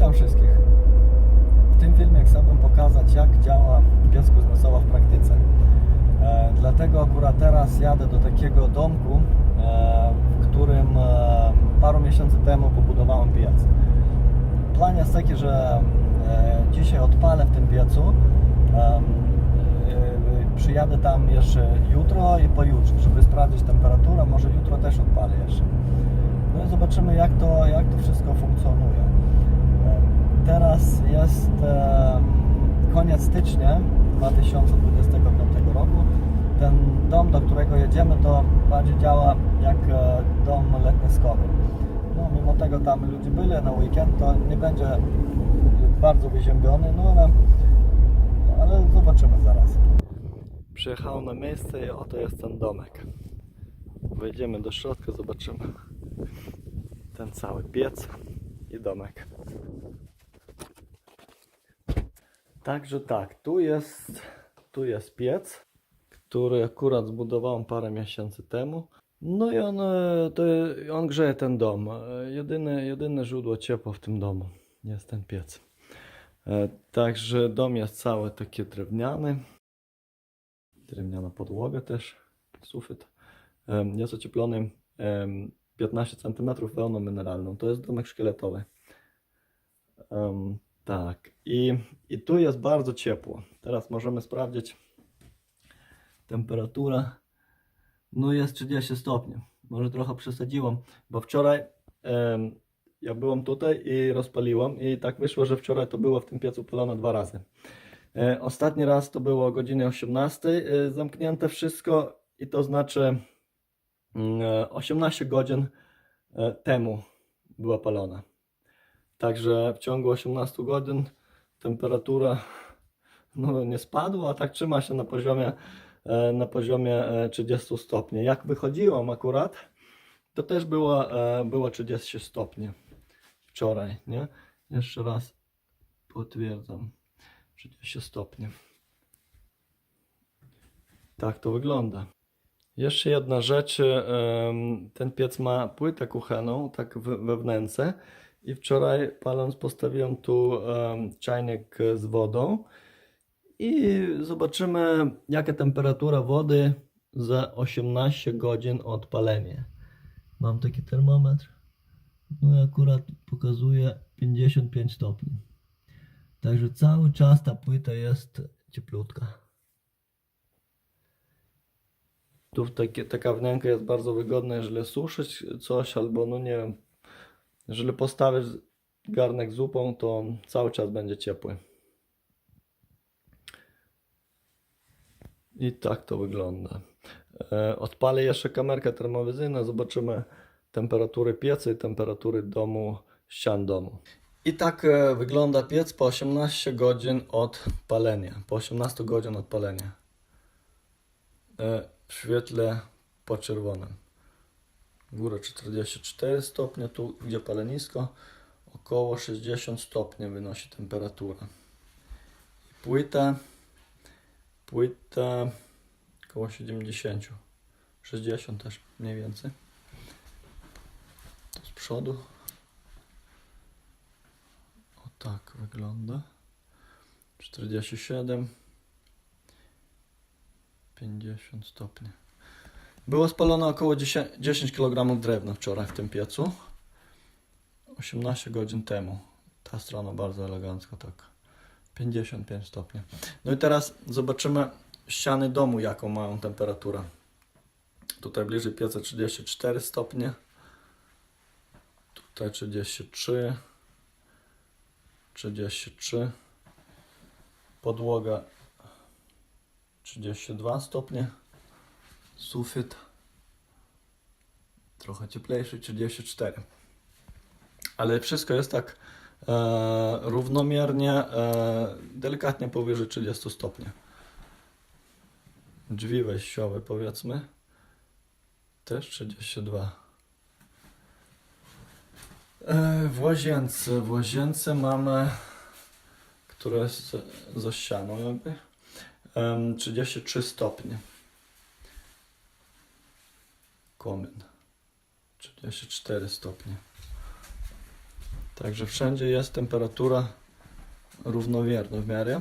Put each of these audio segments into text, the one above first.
Witam wszystkich. W tym filmie chciałbym pokazać, jak działa piec kuznecowa w praktyce. Dlatego akurat teraz jadę do takiego domku, w którym paru miesięcy temu pobudowałem piec. Plan jest taki, że dzisiaj odpalę w tym piecu. Przyjadę tam jeszcze jutro i pojutrze, żeby sprawdzić temperaturę. Może jutro też odpalę jeszcze. No i zobaczymy, jak to wszystko funkcjonuje. Teraz jest koniec stycznia 2025 roku. Ten dom, do którego jedziemy, to bardziej działa jak dom letniskowy. No, mimo tego tam ludzie byli na weekend, to nie będzie bardzo wyziębiony, no ale zobaczymy zaraz. Przyjechałem na miejsce i oto jest ten domek. Wejdziemy do środka, zobaczymy ten cały piec i domek. Także tak, tu jest piec, który akurat zbudowałem parę miesięcy temu. No i on grzeje ten dom. Jedyne źródło ciepła w tym domu jest ten piec. Także dom jest cały taki drewniany. Drewniana podłoga też, sufit. Jest ocieplony 15 cm wełną mineralną. To jest domek szkieletowy. Tak, i tu jest bardzo ciepło. Teraz możemy sprawdzić temperaturę. No jest 30 stopni. Może trochę przesadziłem, bo wczoraj ja byłem tutaj i rozpaliłem i tak wyszło, że wczoraj to było w tym piecu palone 2 razy. Ostatni raz to było o godzinie 18 zamknięte wszystko i to znaczy 18 godzin temu była palona. Także w ciągu 18 godzin temperatura nie spadła, a tak trzyma się na poziomie 30 stopni. Jak wychodziłem akurat, to też było 30 stopni wczoraj, nie? Jeszcze raz potwierdzam, 30 stopni. Tak to wygląda. Jeszcze jedna rzecz, ten piec ma płytę kuchenną, tak we wnęce. I wczoraj paląc postawiłem tu czajnik z wodą i zobaczymy, jaka temperatura wody za 18 godzin od palenia. Mam taki termometr, no i akurat pokazuje 55 stopni. Także cały czas ta płyta jest cieplutka. Tu taka wnęka jest bardzo wygodna, jeżeli suszyć coś albo no nie wiem. Jeżeli postawisz garnek z zupą, to cały czas będzie ciepły. I tak to wygląda. Odpalę jeszcze kamerkę termowizyjną, zobaczymy temperatury pieca i temperatury domu, ścian domu. I tak wygląda piec po 18 godzin od palenia. Po 18 godzin od palenia. W świetle poczerwonym. Góra 44 stopnie, tu gdzie palenisko około 60 stopni wynosi temperatura. Płyta około 70, 60 też mniej więcej. Tu z przodu. O tak wygląda. 47, 50 stopni. Było spalone około 10 kg drewna wczoraj w tym piecu. 18 godzin temu. Ta strona bardzo elegancko, tak. 55 stopni. No i teraz zobaczymy ściany domu, jaką mają temperaturę. Tutaj bliżej pieca 34 stopnie. Tutaj 33. 33. Podłoga 32 stopnie. Sufit trochę cieplejszy, 34. Ale wszystko jest tak równomiernie, delikatnie powyżej 30 stopni. Drzwi wejściowe powiedzmy też 32. W łazience mamy, która jest za ścianą jakby, 33 stopnie. Komin 34 stopnie. Także wszędzie jest temperatura równomierna w miarę.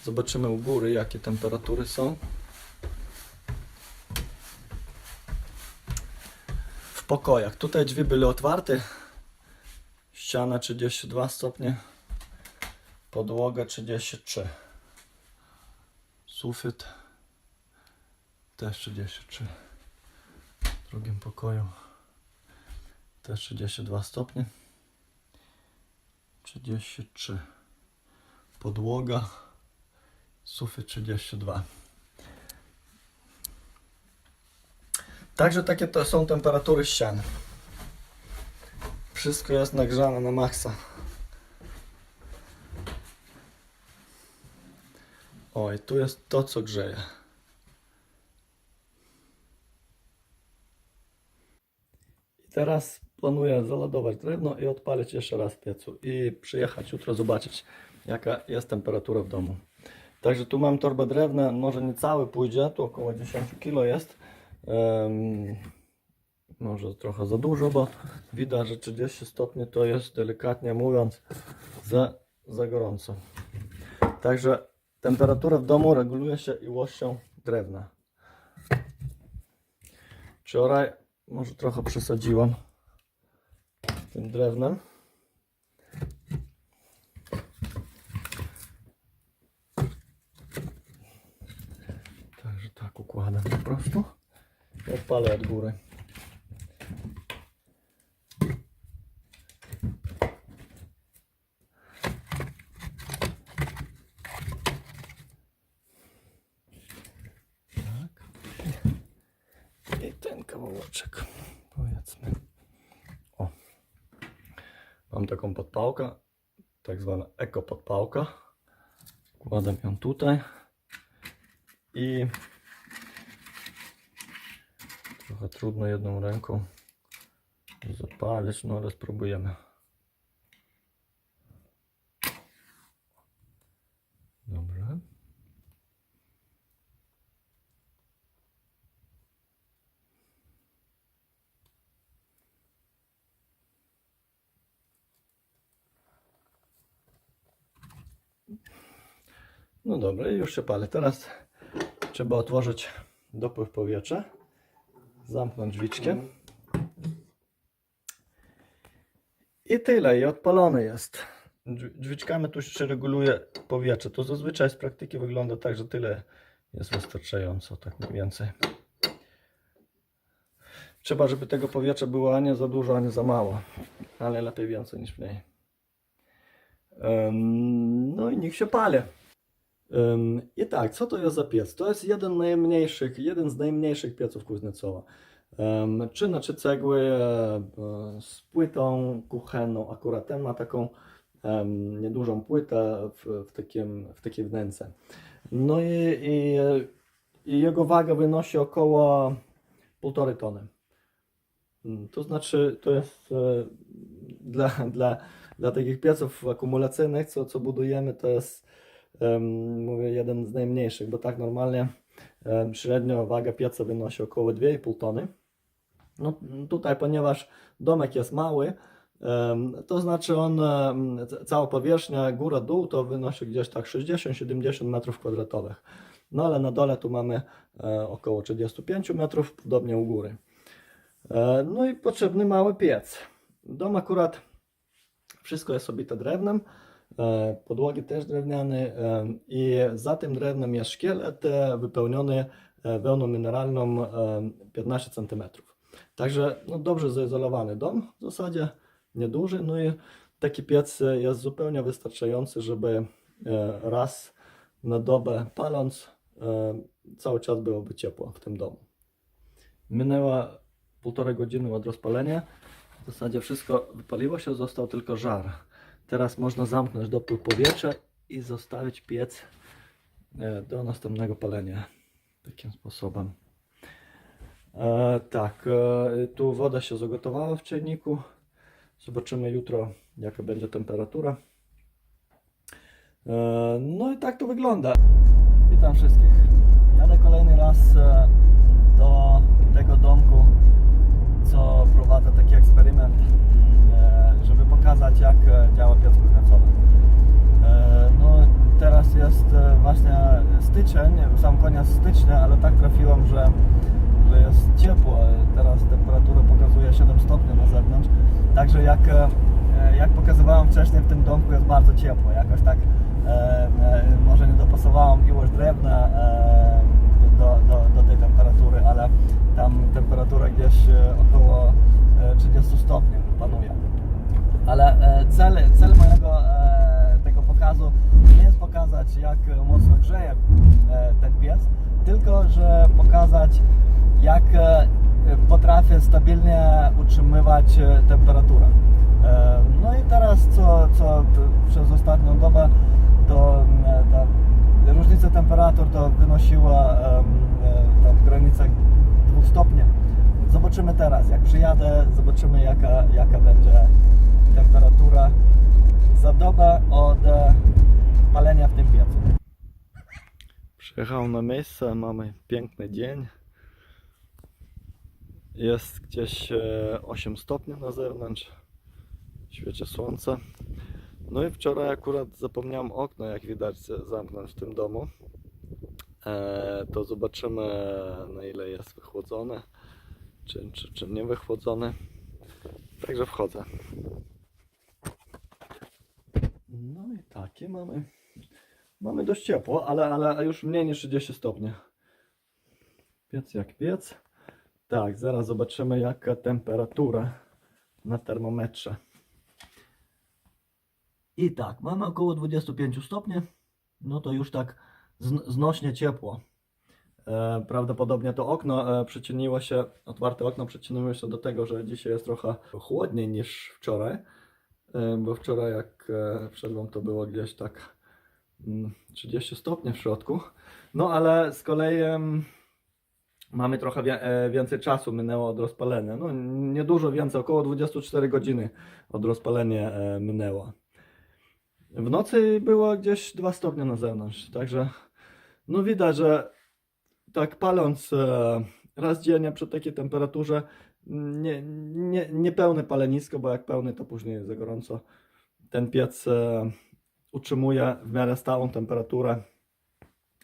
Zobaczymy u góry, jakie temperatury są. W pokojach. Tutaj drzwi były otwarte. Ściana 32 stopnie. Podłoga 33. Sufit też 33. W drugim pokoju też 32 stopnie. 33. Podłoga, sufit 32. Także takie to są temperatury ścian. Wszystko jest nagrzane na maksa. Oj, tu jest to, co grzeje. I teraz planuję zaladować drewno i odpalić jeszcze raz w piecu i przyjechać jutro zobaczyć, jaka jest temperatura w domu. Także tu mam torbę drewna, może nie cały pójdzie, tu około 10 kg jest. Może trochę za dużo, bo widać, że 30 stopni to jest, delikatnie mówiąc, za gorąco. Także temperatura w domu reguluje się ilością drewna. Wczoraj może trochę przesadziłem tym drewnem. Także tak układam po prostu i odpalę od góry. I ten kawałeczek, powiedzmy. O, mam taką podpałkę, tak zwana eko podpałka. Wkładam ją tutaj i trochę trudno jedną ręką zapalić, no ale spróbujemy. Dobrze. No dobra, już się pali. Teraz trzeba otworzyć dopływ powietrza, zamknąć drzwiczkiem i tyle, i odpalony jest. Drzwiczkami tu się reguluje powietrze. To zazwyczaj z praktyki wygląda tak, że tyle jest wystarczająco, tak mniej więcej. Trzeba, żeby tego powietrza było ani za dużo, ani za mało, ale lepiej więcej niż mniej. No i niech się pali. I tak, co to jest za piec? To jest jeden z najmniejszych pieców Kuzniecowa. 3x3 cegły z płytą kuchenną. Akurat ten ma taką niedużą płytę w takiej wnęce. No i jego waga wynosi około 1,5 tony. To znaczy, to jest dla takich pieców akumulacyjnych, co budujemy, to jest mówię, jeden z najmniejszych, bo tak normalnie średnio waga pieca wynosi około 2,5 tony. No tutaj, ponieważ domek jest mały, to znaczy on, cała powierzchnia góra-dół to wynosi gdzieś tak 60-70 m2. No ale na dole tu mamy około 35 metrów, podobnie u góry. No i potrzebny mały piec. Dom akurat wszystko jest obite drewnem. Podłogi też drewniane i za tym drewnem jest szkielet wypełniony wełną mineralną 15 cm. Także no, dobrze zaizolowany dom, w zasadzie nieduży, no i taki piec jest zupełnie wystarczający, żeby raz na dobę paląc cały czas byłoby ciepło w tym domu. Minęła 1,5 godziny od rozpalenia, w zasadzie wszystko wypaliło się, został tylko żar. Teraz można zamknąć dopływ powietrza i zostawić piec do następnego palenia. Takim sposobem. Tu woda się zagotowała w czajniku. Zobaczymy jutro, jaka będzie temperatura. No i tak to wygląda. Witam wszystkich. Jadę kolejny raz do tego domku, co prowadzę taki eksperyment, żeby pokazać, pokazać, jak działa piec kuzneczowy. No teraz jest właśnie styczeń, sam koniec stycznia, ale tak trafiłem, że jest ciepło. Teraz temperatura pokazuje 7 stopni na zewnątrz. Także jak pokazywałem wcześniej, w tym domku jest bardzo ciepło. Jakoś tak może nie dopasowałem ilość drewna do tej temperatury, ale tam temperatura gdzieś około 30 stopni panuje. Ale cel mojego tego pokazu nie jest pokazać, jak mocno grzeje ten piec, tylko że pokazać, jak potrafię stabilnie utrzymywać temperaturę. No i teraz co przez ostatnią dobę to ta różnica temperatur to wynosiła tam w granicach 2 stopni. Zobaczymy teraz, jak przyjadę, zobaczymy jaka będzie temperatura za dobę od palenia w tym piecu. Przyjechałem na miejsce, mamy piękny dzień. Jest gdzieś 8 stopni na zewnątrz, świeci słońce. No i wczoraj akurat zapomniałem okno, jak widać, zamknąć w tym domu. To zobaczymy, na ile jest wychłodzone, czy nie wychłodzone. Także wchodzę. No i takie mamy dość ciepło, ale już mniej niż 30 stopni. Piec jak piec. Tak, zaraz zobaczymy, jaka temperatura na termometrze. I tak, mamy około 25 stopni. No to już tak znośnie ciepło. Prawdopodobnie to okno przyczyniło się, otwarte okno przyczyniło się do tego, że dzisiaj jest trochę chłodniej niż wczoraj. Bo wczoraj jak wszedłem, to było gdzieś tak 30 stopni w środku. No ale z kolei mamy trochę więcej czasu minęło od rozpalenia. No niedużo więcej, około 24 godziny od rozpalenia minęło. W nocy było gdzieś 2 stopnie na zewnątrz, także no widać, że tak paląc raz dziennie przy takiej temperaturze nie pełne palenisko, bo jak pełny, to później jest za gorąco. Ten piec utrzymuje w miarę stałą temperaturę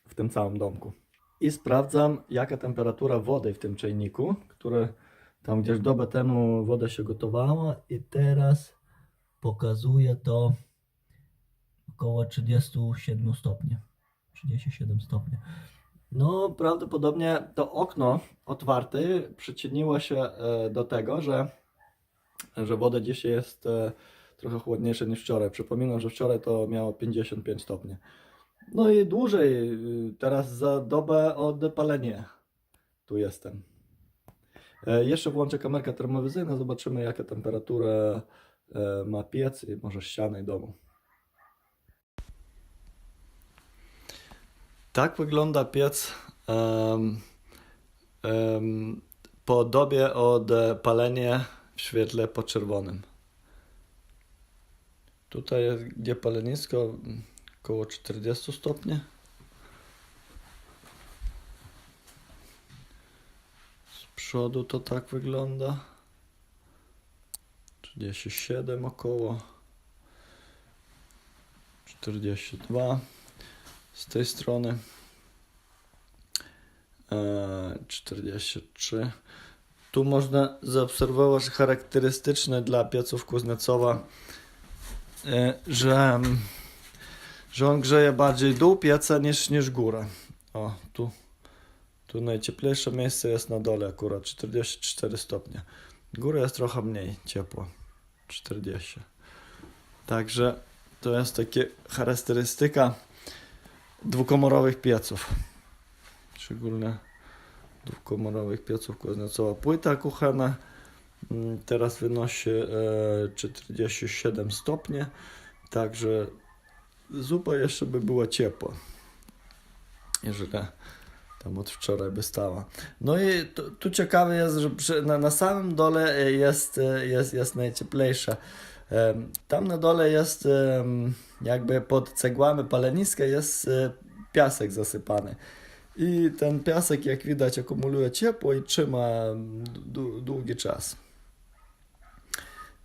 w tym całym domku. I sprawdzam, jaka temperatura wody w tym czajniku, który tam gdzieś dobę temu woda się gotowała i teraz pokazuje to około 37 stopni. 37 stopni. No prawdopodobnie to okno otwarte przyczyniło się do tego, że woda dzisiaj jest trochę chłodniejsza niż wczoraj. Przypominam, że wczoraj to miało 55 stopni. No i dłużej, teraz za dobę od palenia tu jestem. Jeszcze włączę kamerkę termowizyjną, zobaczymy, jaka temperatura ma piec i może ściany domu. Tak wygląda piec po dobie od palenia w świetle podczerwonym. Tutaj jest gdzie palenisko, około 40 stopni. Z przodu to tak wygląda. 37 około. 42. Z tej strony 43. Tu można zaobserwować charakterystyczne dla pieców Kuznecowa, że on grzeje bardziej dół pieca niż górę. O, tu najcieplejsze miejsce jest na dole akurat, 44 stopnie. Góra jest trochę mniej ciepło, 40. Także to jest takie charakterystyka dwukomorowych pieców. Szczególnie dwukomorowych pieców Kuznecowa. Płyta kuchenna teraz wynosi 47 stopni. Także zupa jeszcze by była ciepła, jeżeli tam od wczoraj by stała. No i tu ciekawe jest, że na samym dole jest najcieplejsze. Tam na dole jest jakby pod cegłami paleniska jest piasek zasypany. I ten piasek, jak widać, akumuluje ciepło i trzyma długi czas.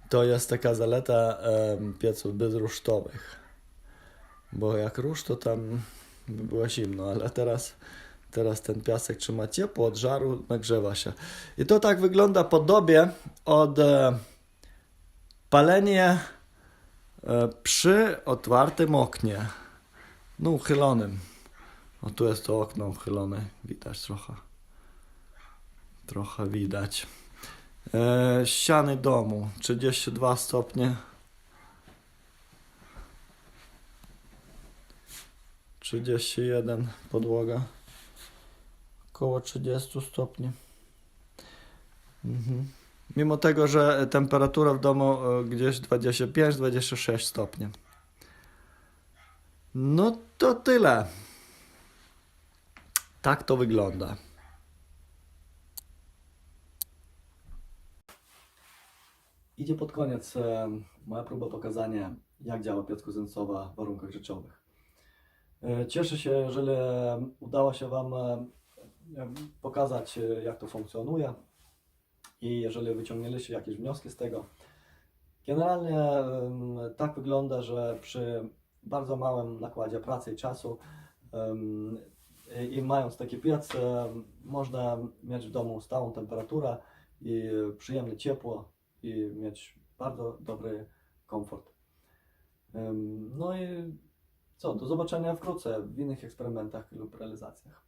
To jest taka zaleta pieców bezrusztowych. Bo jak rusz, to tam by było zimno, ale teraz ten piasek trzyma ciepło, od żaru nagrzewa się. I to tak wygląda podobnie od palenie przy otwartym oknie. No uchylonym. O, tu jest to okno uchylone, widać trochę. Trochę widać. Ściany domu, 32 stopnie. 31 podłoga. Około 30 stopni. Mimo tego, że temperatura w domu gdzieś 25-26 stopni. No to tyle. Tak to wygląda. Idzie pod koniec moja próba pokazania, jak działa piec kuzencowa w warunkach rzeczowych. Cieszę się, jeżeli udało się Wam pokazać, jak to funkcjonuje i jeżeli wyciągnęliście jakieś wnioski z tego. Generalnie tak wygląda, że przy bardzo małym nakładzie pracy i czasu i mając taki piec, można mieć w domu stałą temperaturę i przyjemne ciepło i mieć bardzo dobry komfort. No i co, do zobaczenia wkrótce w innych eksperymentach lub realizacjach.